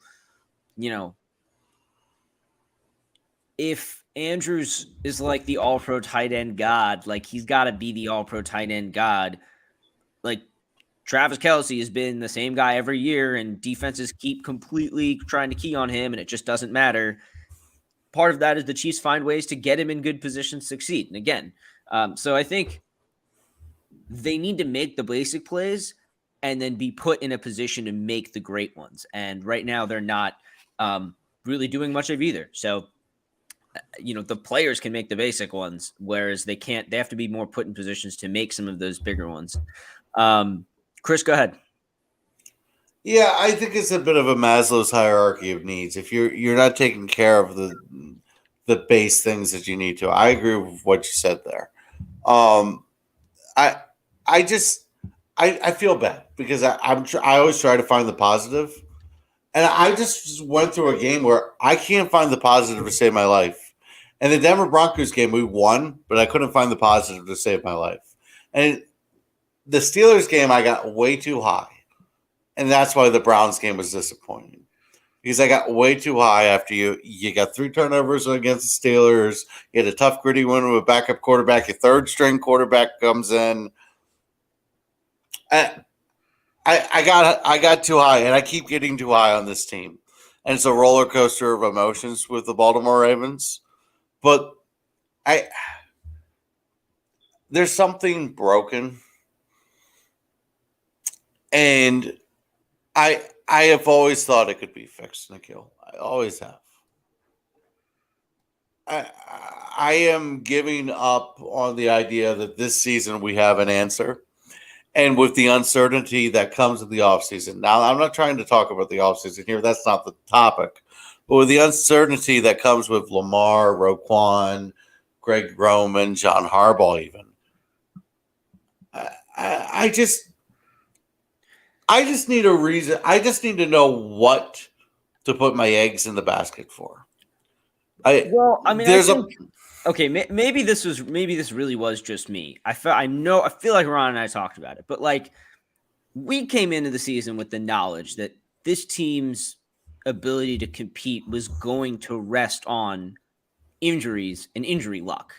if Andrews is like the all-pro tight end god, like he's got to be the all-pro tight end god. Like Travis Kelce has been the same guy every year, and defenses keep completely trying to key on him, and it just doesn't matter. Part of that is the Chiefs find ways to get him in good positions to succeed. And again, so I think they need to make the basic plays and then be put in a position to make the great ones. And right now they're not really doing much of either. So, the players can make the basic ones, whereas they can't. They have to be more put in positions to make some of those bigger ones. Chris, go ahead. Yeah, I think it's a bit of a Maslow's hierarchy of needs. If you're not taking care of the base things that you need to, I agree with what you said there. I feel bad because I always try to find the positive, and I just went through a game where I can't find the positive to save my life. And the Denver Broncos game, we won, but I couldn't find the positive to save my life. And the Steelers game, I got way too high. And that's why the Browns game was disappointing. Because I got way too high after you got 3 turnovers against the Steelers. You had a tough, gritty win with a backup quarterback. Your third-string quarterback comes in. I got too high, and I keep getting too high on this team. And it's a roller coaster of emotions with the Baltimore Ravens. But there's something broken. And I have always thought it could be fixed, Nikhil. I always have. I am giving up on the idea that this season we have an answer. And with the uncertainty that comes with the offseason. Now, I'm not trying to talk about the offseason here. That's not the topic. But with the uncertainty that comes with Lamar, Roquan, Greg Roman, John Harbaugh even. I just need a reason. I just need to know what to put my eggs in the basket for. Okay, maybe this really was just me. I feel like Ron and I talked about it, but like we came into the season with the knowledge that this team's ability to compete was going to rest on injuries and injury luck.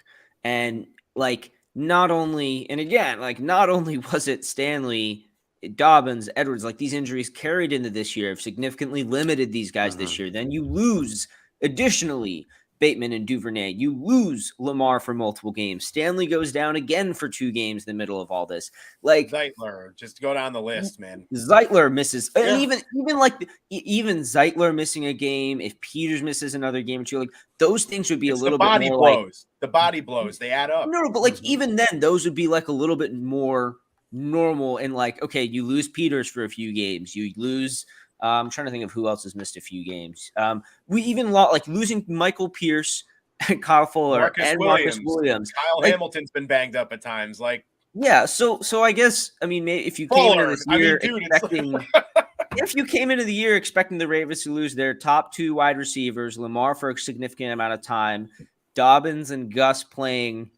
And like not only was it Stanley, Dobbins, Edwards, like these injuries carried into this year have significantly limited these guys this year. Then you lose additionally Bateman and Duvernay. You lose Lamar for multiple games. Stanley goes down again for 2 games in the middle of all this. Like Zeitler, just go down the list, man. Zeitler misses, and even Zeitler missing a game. If Peters misses another game or 2, like those things would be a little bit more blows. The body blows, they add up. No, but like even then, those would be like a little bit more normal. And like, okay, you lose Peters for a few games. You lose. I'm trying to think of who else has missed a few games. We even like losing Michael Pierce and Kyle Fuller Marcus Williams. Kyle Hamilton's been banged up at times. Like, yeah. So I guess, I mean, if you came into this year if you came into the year expecting the Ravens to lose their top 2 wide receivers, Lamar for a significant amount of time, Dobbins and Gus playing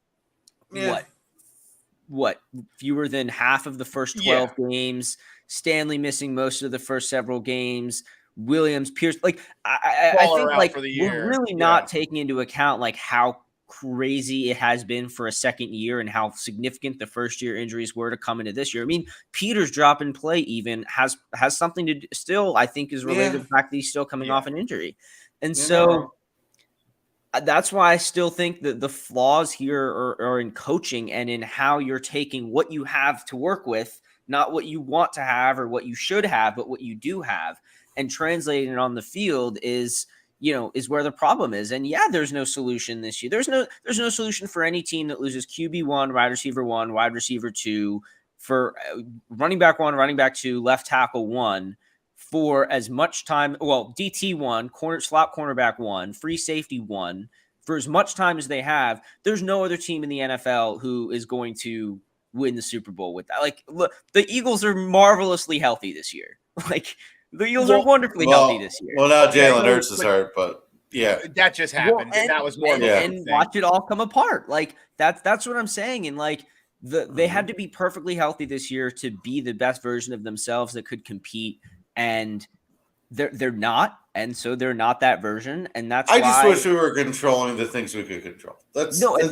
what fewer than half of the first 12 games, Stanley missing most of the first several games, Williams, Pierce, like I think like we're really not taking into account like how crazy it has been for a second year and how significant the first year injuries were to come into this year. I mean, Peters drop and play even has something to still, I think, is related to the fact that he's still coming off an injury. And so that's why I still think that the flaws here are in coaching and in how you're taking what you have to work with, not what you want to have or what you should have, but what you do have, and translating it on the field is where the problem is. And there's no solution this year. There's no solution for any team that loses QB1, wide receiver 1, wide receiver 2, for running back 1, running back 2, left tackle 1, for as much time. Well, DT 1, slot cornerback 1, free safety 1, for as much time as they have. There's no other team in the NFL who is going to win the Super Bowl with that. Like, look, the Eagles are marvelously healthy this year. Like, the Eagles are wonderfully healthy this year. Well, now Jalen Hurts is hurt, but that just happened. And that was more and watch it all come apart. Like that's what I'm saying. And like they had to be perfectly healthy this year to be the best version of themselves that could compete, and they're not, and so they're not that version. And that's just wish we were controlling the things we could control. That's where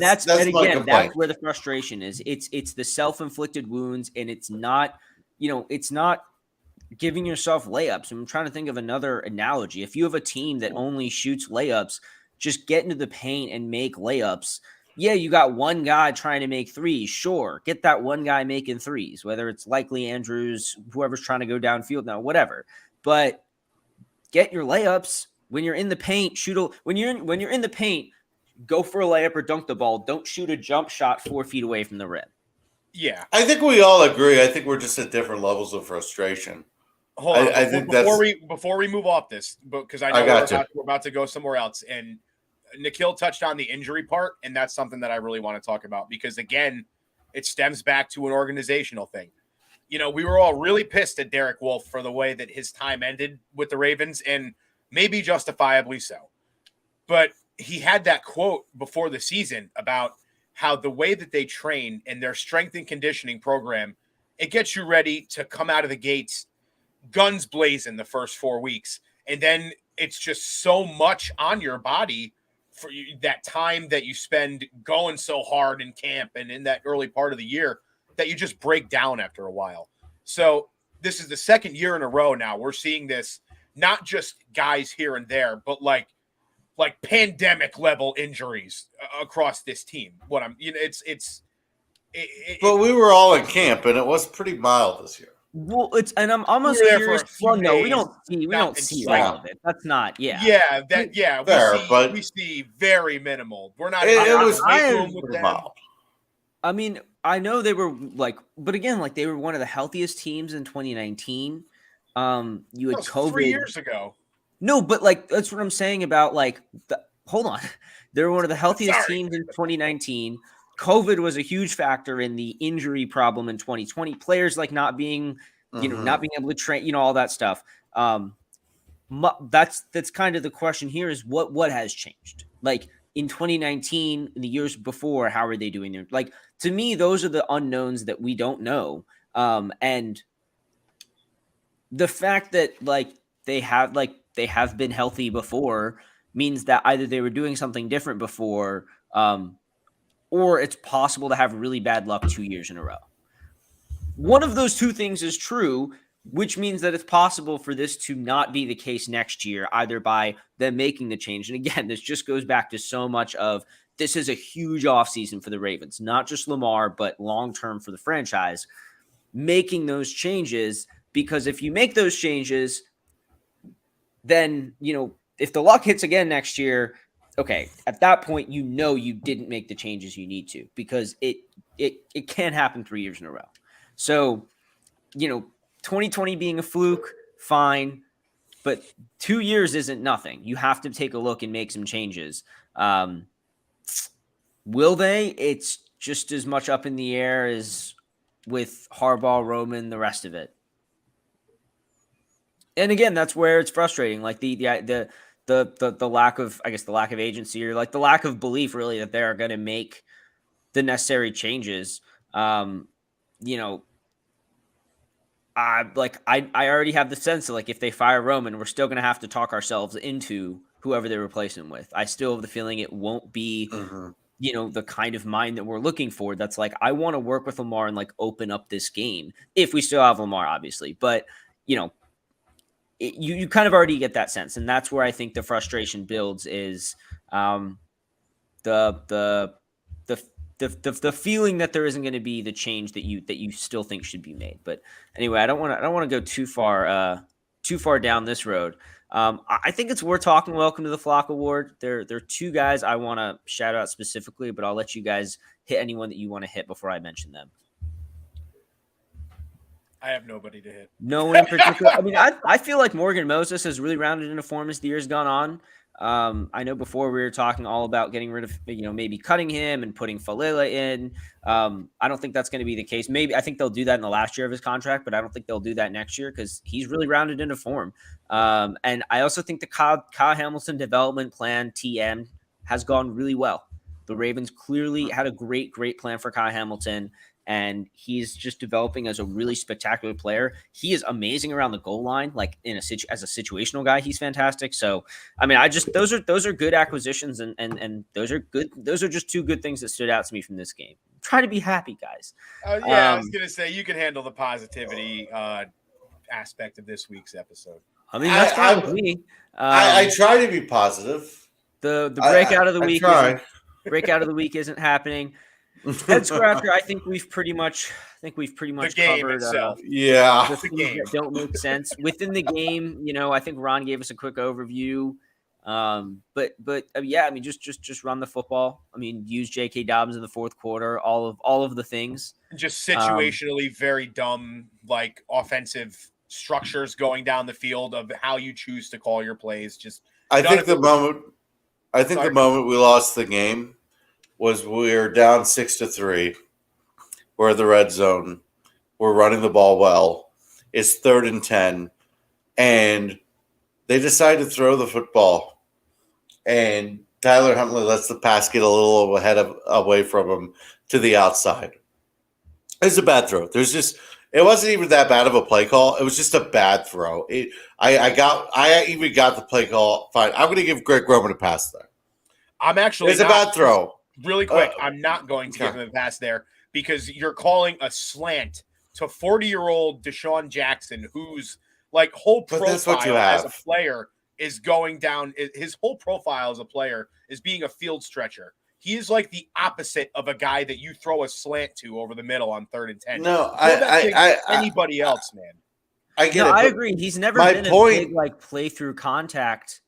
the frustration is. It's the self-inflicted wounds, and it's not giving yourself layups. I'm trying to think of another analogy. If you have a team that only shoots layups, just get into the paint and make layups. Yeah, you got one guy trying to make threes. Sure, get that one guy making threes, whether it's likely Andrews, whoever's trying to go downfield now, whatever. But get your layups when you're in the paint. When you're in the paint, go for a layup or dunk the ball. Don't shoot a jump shot 4 feet away from the rim. Yeah, I think we all agree. I think we're just at different levels of frustration. Hold on. I think before we move off this, because I know we're about to go somewhere else, and Nikhil touched on the injury part, and that's something that I really want to talk about, because again, it stems back to an organizational thing. We were all really pissed at Derek Wolfe for the way that his time ended with the Ravens, and maybe justifiably so. But he had that quote before the season about how the way that they train and their strength and conditioning program it gets you ready to come out of the gates, guns blazing the first 4 weeks. And then it's just so much on your body for that time that you spend going so hard in camp and in that early part of the year that you just break down after a while. So this is the second year in a row now we're seeing this, not just guys here and there, but like pandemic level injuries across this team. But we were all in camp and it was pretty mild this year. Well, I'm almost We were there curious. for a few Well, no, we days, don't see all of it. That's not, Fair, we see very minimal. We're not. It was with mild. I mean, I know they were but again, they were one of the healthiest teams in 2019. You had COVID 3 years ago. No, but that's what I'm saying about hold on. They were one of the healthiest teams in 2019. COVID was a huge factor in the injury problem in 2020. Players not being, not being able to train, all that stuff. That's kind of the question here is what has changed? In 2019, in the years before, how are they doing there? To me, those are the unknowns that we don't know. And the fact that they have been healthy before means that either they were doing something different before, or it's possible to have really bad luck 2 years in a row. One of those two things is true, which means that it's possible for this to not be the case next year, either by them making the change. And again, this just goes back to so much of this is a huge offseason for the Ravens, not just Lamar, but long-term for the franchise, making those changes. Because if you make those changes, then, if the luck hits again next year, okay, at that point, you didn't make the changes you need to, because it can't happen 3 years in a row. So, 2020 being a fluke, fine, but 2 years isn't nothing. You have to take a look and make some changes. Will they? It's just as much up in the air as with Harbaugh, Roman, the rest of it. And again, that's where it's frustrating. The lack of, the lack of agency, or the lack of belief really that they're going to make the necessary changes. I already have the sense that if they fire Roman, we're still going to have to talk ourselves into whoever they replace him with. I still have the feeling it won't be, the kind of mind that we're looking for. That's I want to work with Lamar and open up this game if we still have Lamar, obviously. But, you kind of already get that sense. And that's where I think the frustration builds is the feeling that there isn't going to be the change that you still think should be made. But anyway, I don't want to go too far down this road. I think it's worth talking. Welcome to the Flock Award. There are two guys I want to shout out specifically, but I'll let you guys hit anyone that you want to hit before I mention them. I have nobody to hit. No one in particular. I mean, I feel like Morgan Moses has really rounded into form as the year's gone on. I know before we were talking all about getting rid of, maybe cutting him and putting Falele in. I don't think that's going to be the case. Maybe I think they'll do that in the last year of his contract, but I don't think they'll do that next year because he's really rounded into form. And I also think the Kyle Hamilton development plan, TM, has gone really well. The Ravens clearly had a great plan for Kyle Hamilton, and he's just developing as a really spectacular player. He is amazing around the goal line, as a situational guy. He's fantastic. So, I mean, those are good acquisitions, and those are good. Those are just two good things that stood out to me from this game. Try to be happy, guys. I was gonna say you can handle the positivity aspect of this week's episode. I mean, that's fine with me. I try to be positive. The breakout of the week. Breakout of the week isn't happening. Head scratcher. I think we've pretty much the game covered itself. The things that don't make sense within the game. I think Ron gave us a quick overview. But yeah, I mean, just run the football. I mean, use J.K. Dobbins in the fourth quarter. All of the things. Just situationally very dumb, offensive structures going down the field of how you choose to call your plays. I think the moment we lost the game was we were down 6-3. We're in the red zone. We're running the ball well. It's 3rd and 10. And they decide to throw the football. And Tyler Huntley lets the pass get a little away from him to the outside. It's a bad throw. It It wasn't even that bad of a play call. It was just a bad throw. I even got the play call fine. I'm going to give Greg Roman a pass there. I'm actually It's a bad throw. Really quick, I'm not going to give him a pass there because you're calling a slant to 40-year-old Deshaun Jackson, whose like whole profile as a player is going down. His whole profile as a player is being a field stretcher. He is like the opposite of a guy that you throw a slant to over the middle on 3rd and 10. No, anybody else, man. I get it. I agree. He's never been a big like play through contact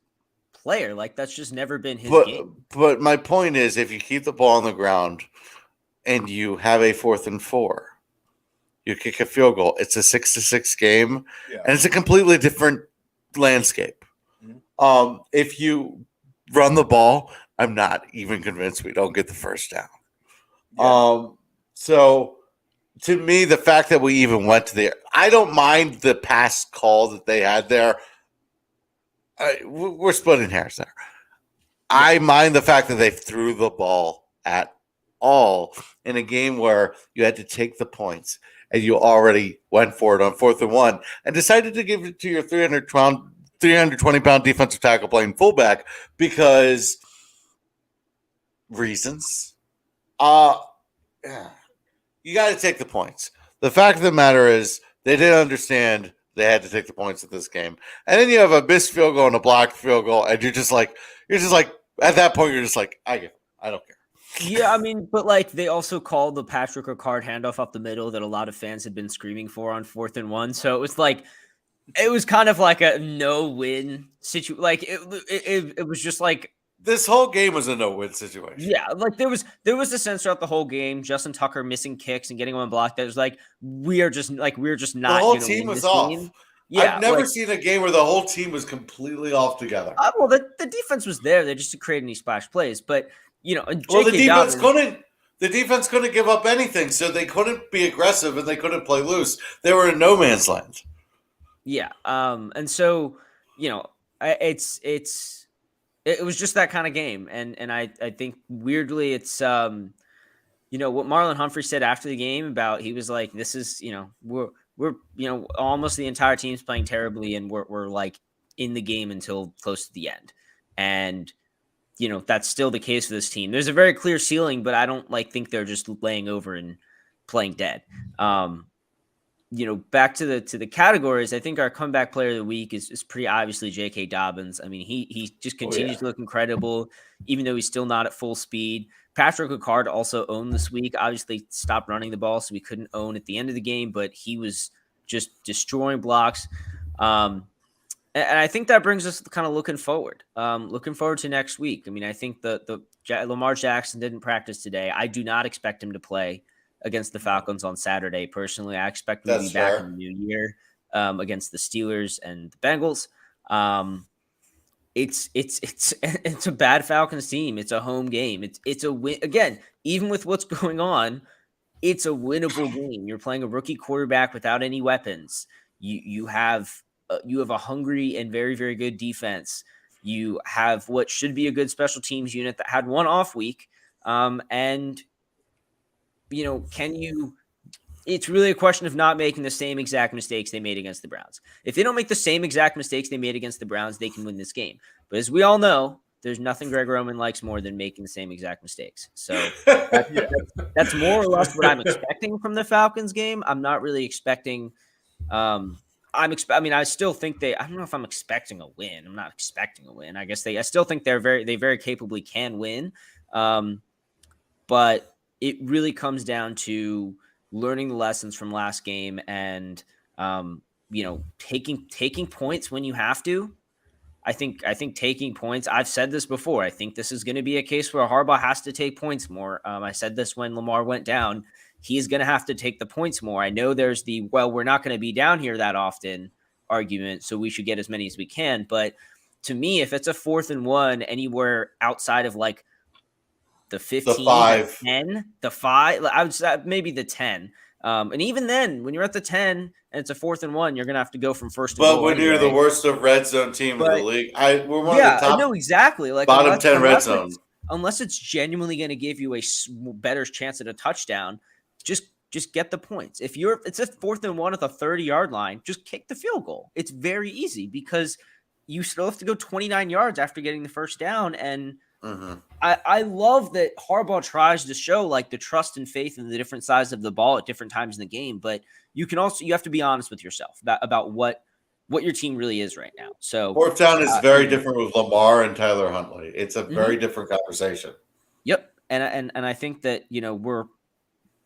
player. Like that's just never been his game. But my point is, if you keep the ball on the ground and you have a 4th and 4, you kick a field goal. It's a 6-6 game, and it's a completely different landscape. Mm-hmm. If you run the ball, I'm not even convinced we don't get the first down. Yeah. So to me, the fact that we even went to I don't mind the pass call that they had there. We're splitting hairs there. I mind the fact that they threw the ball at all in a game where you had to take the points and you already went for it on 4th and 1 and decided to give it to your 320-pound defensive tackle playing fullback because reasons. You got to take the points. The fact of the matter is they didn't understand they had to take the points at this game. And then you have a missed field goal and a blocked field goal, and you're just like at that point you're just like, I don't care. Yeah, I mean, but like they also called the Patrick Ricard handoff up the middle that a lot of fans had been screaming for on 4th and 1. So it was like it was kind of like a no-win situation. Like it was just like this whole game was a no-win situation. Yeah, like there was a sense throughout the whole game, Justin Tucker missing kicks and getting them blocked. That was like we're just not. The whole team was off. Game. Yeah, I've never seen a game where the whole team was completely off together. Well, the defense was there. They just to create any splash plays, but the defense couldn't give up anything, so they couldn't be aggressive and they couldn't play loose. They were in no man's land. Yeah, and so it was just that kind of game, and I think weirdly it's what Marlon Humphrey said after the game about he was like, this is we're almost the entire team's playing terribly and we're like in the game until close to the end, and that's still the case for this team. There's a very clear ceiling, but I don't think they're just laying over and playing dead. Back to the categories, I think our comeback player of the week is pretty obviously J.K. Dobbins. I mean, he just continues to look incredible, even though he's still not at full speed. Patrick Ricard also owned this week. Obviously stopped running the ball, so we couldn't own at the end of the game, but he was just destroying blocks. And I think that brings us kind of looking forward to next week. I mean, I think the Lamar Jackson didn't practice today. I do not expect him to play against the Falcons on Saturday. Personally, I expect him to be back in the new year against the Steelers and the Bengals. It's a bad Falcons team. It's a home game. It's a win again. Even with what's going on, it's a winnable game. You're playing a rookie quarterback without any weapons. You have a hungry and very, very good defense. You have what should be a good special teams unit that had one off week. It's really a question of not making the same exact mistakes they made against the Browns. If they don't make the same exact mistakes they made against the Browns, they can win this game. But as we all know, there's nothing Greg Roman likes more than making the same exact mistakes. So that's more or less what I'm expecting from the Falcons game. I'm not really expecting I still think I don't know if I'm expecting a win. I'm not expecting a win. I guess I still think they very capably can win. But it really comes down to learning the lessons from last game and taking points when you have to. I think taking points, I've said this before. I think this is going to be a case where Harbaugh has to take points more. I said this when Lamar went down. He's going to have to take the points more. I know there's we're not going to be down here that often argument, so we should get as many as we can. But to me, if it's a 4th and 1 anywhere outside of the 15, the 5, 10, the 5, I would say maybe the 10. And even then, when you're at the 10 and it's a 4th and 1, you're going to have to go from first to goal. But when you're the worst of red zone team in the league, we're one of the top. I know exactly. Bottom 10 red zone. Unless it's genuinely going to give you a better chance at a touchdown, just just get the points. If it's a 4th and 1 at the 30-yard line, just kick the field goal. It's very easy because you still have to go 29 yards after getting the first down. And I love that Harbaugh tries to show like the trust and faith in the different sides of the ball at different times in the game. But you have to be honest with yourself about what your team really is right now. So 4th down is very different with Lamar and Tyler Huntley. It's a very different conversation. Yep. And I think that,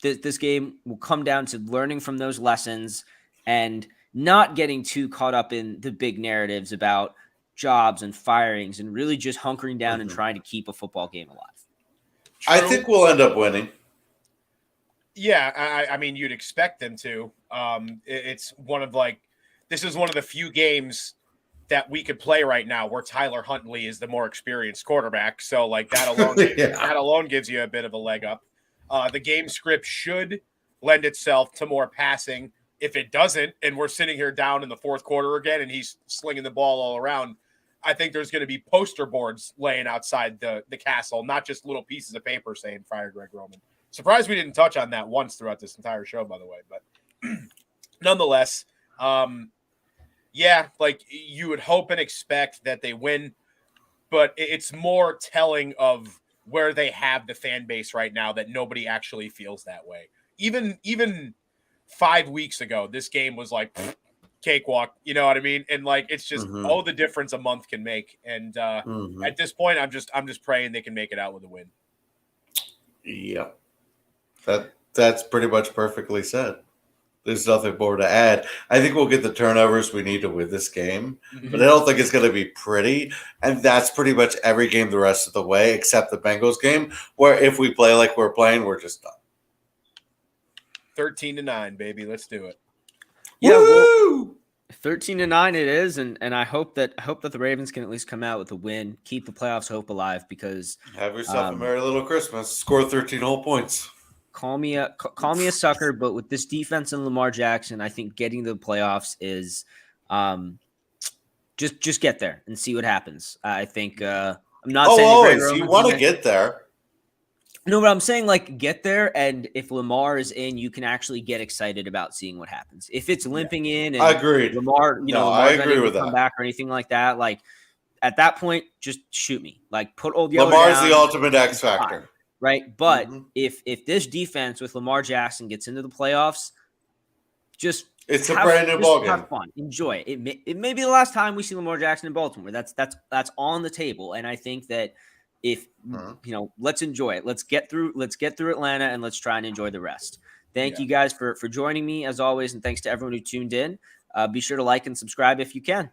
this game will come down to learning from those lessons and not getting too caught up in the big narratives about jobs and firings and really just hunkering down and trying to keep a football game alive. I think we'll end up winning. Yeah, I mean, you'd expect them to. It's this is one of the few games that we could play right now where Tyler Huntley is the more experienced quarterback. So like that alone, that alone gives you a bit of a leg up. The game script should lend itself to more passing. If it doesn't, and we're sitting here down in the 4th quarter again, and he's slinging the ball all around, I think there's going to be poster boards laying outside the castle, not just little pieces of paper saying "Fire Greg Roman." Surprised we didn't touch on that once throughout this entire show, by the way. But nonetheless, like you would hope and expect that they win, but it's more telling of where they have the fan base right now that nobody actually feels that way. Even 5 weeks ago, this game was like cakewalk, you know what I mean? And like it's just the difference a month can make. And at this point, I'm just praying they can make it out with a win. Yeah, that's pretty much perfectly said. There's nothing more to add. I think we'll get the turnovers we need to win this game, but I don't think it's going to be pretty. And that's pretty much every game the rest of the way, except the Bengals game, where if we play like we're playing, we're just done. 13-9, baby. Let's do it. Yeah, well, 13-9 it is, and I hope that the Ravens can at least come out with a win, keep the playoffs hope alive, because have yourself a merry little Christmas. Score 13 whole points. Call me a sucker, but with this defense and Lamar Jackson, I think getting to the playoffs is just get there and see what happens. I think I'm not saying always you want to get there. No, but I'm saying like get there, and if Lamar is in, you can actually get excited about seeing what happens. If it's limping in, and I agree. Lamar, I agree with come that. back or anything like that, like at that point, just shoot me. Like put Old Yeller Lamar's down, the ultimate X factor. Right, but if this defense with Lamar Jackson gets into the playoffs, it's a brand new ballgame. Have fun, enjoy it. It may be the last time we see Lamar Jackson in Baltimore. That's on the table, and I think that if let's enjoy it. Let's get through Atlanta, and let's try and enjoy the rest. Thank you guys for joining me as always, and thanks to everyone who tuned in. Be sure to like and subscribe if you can.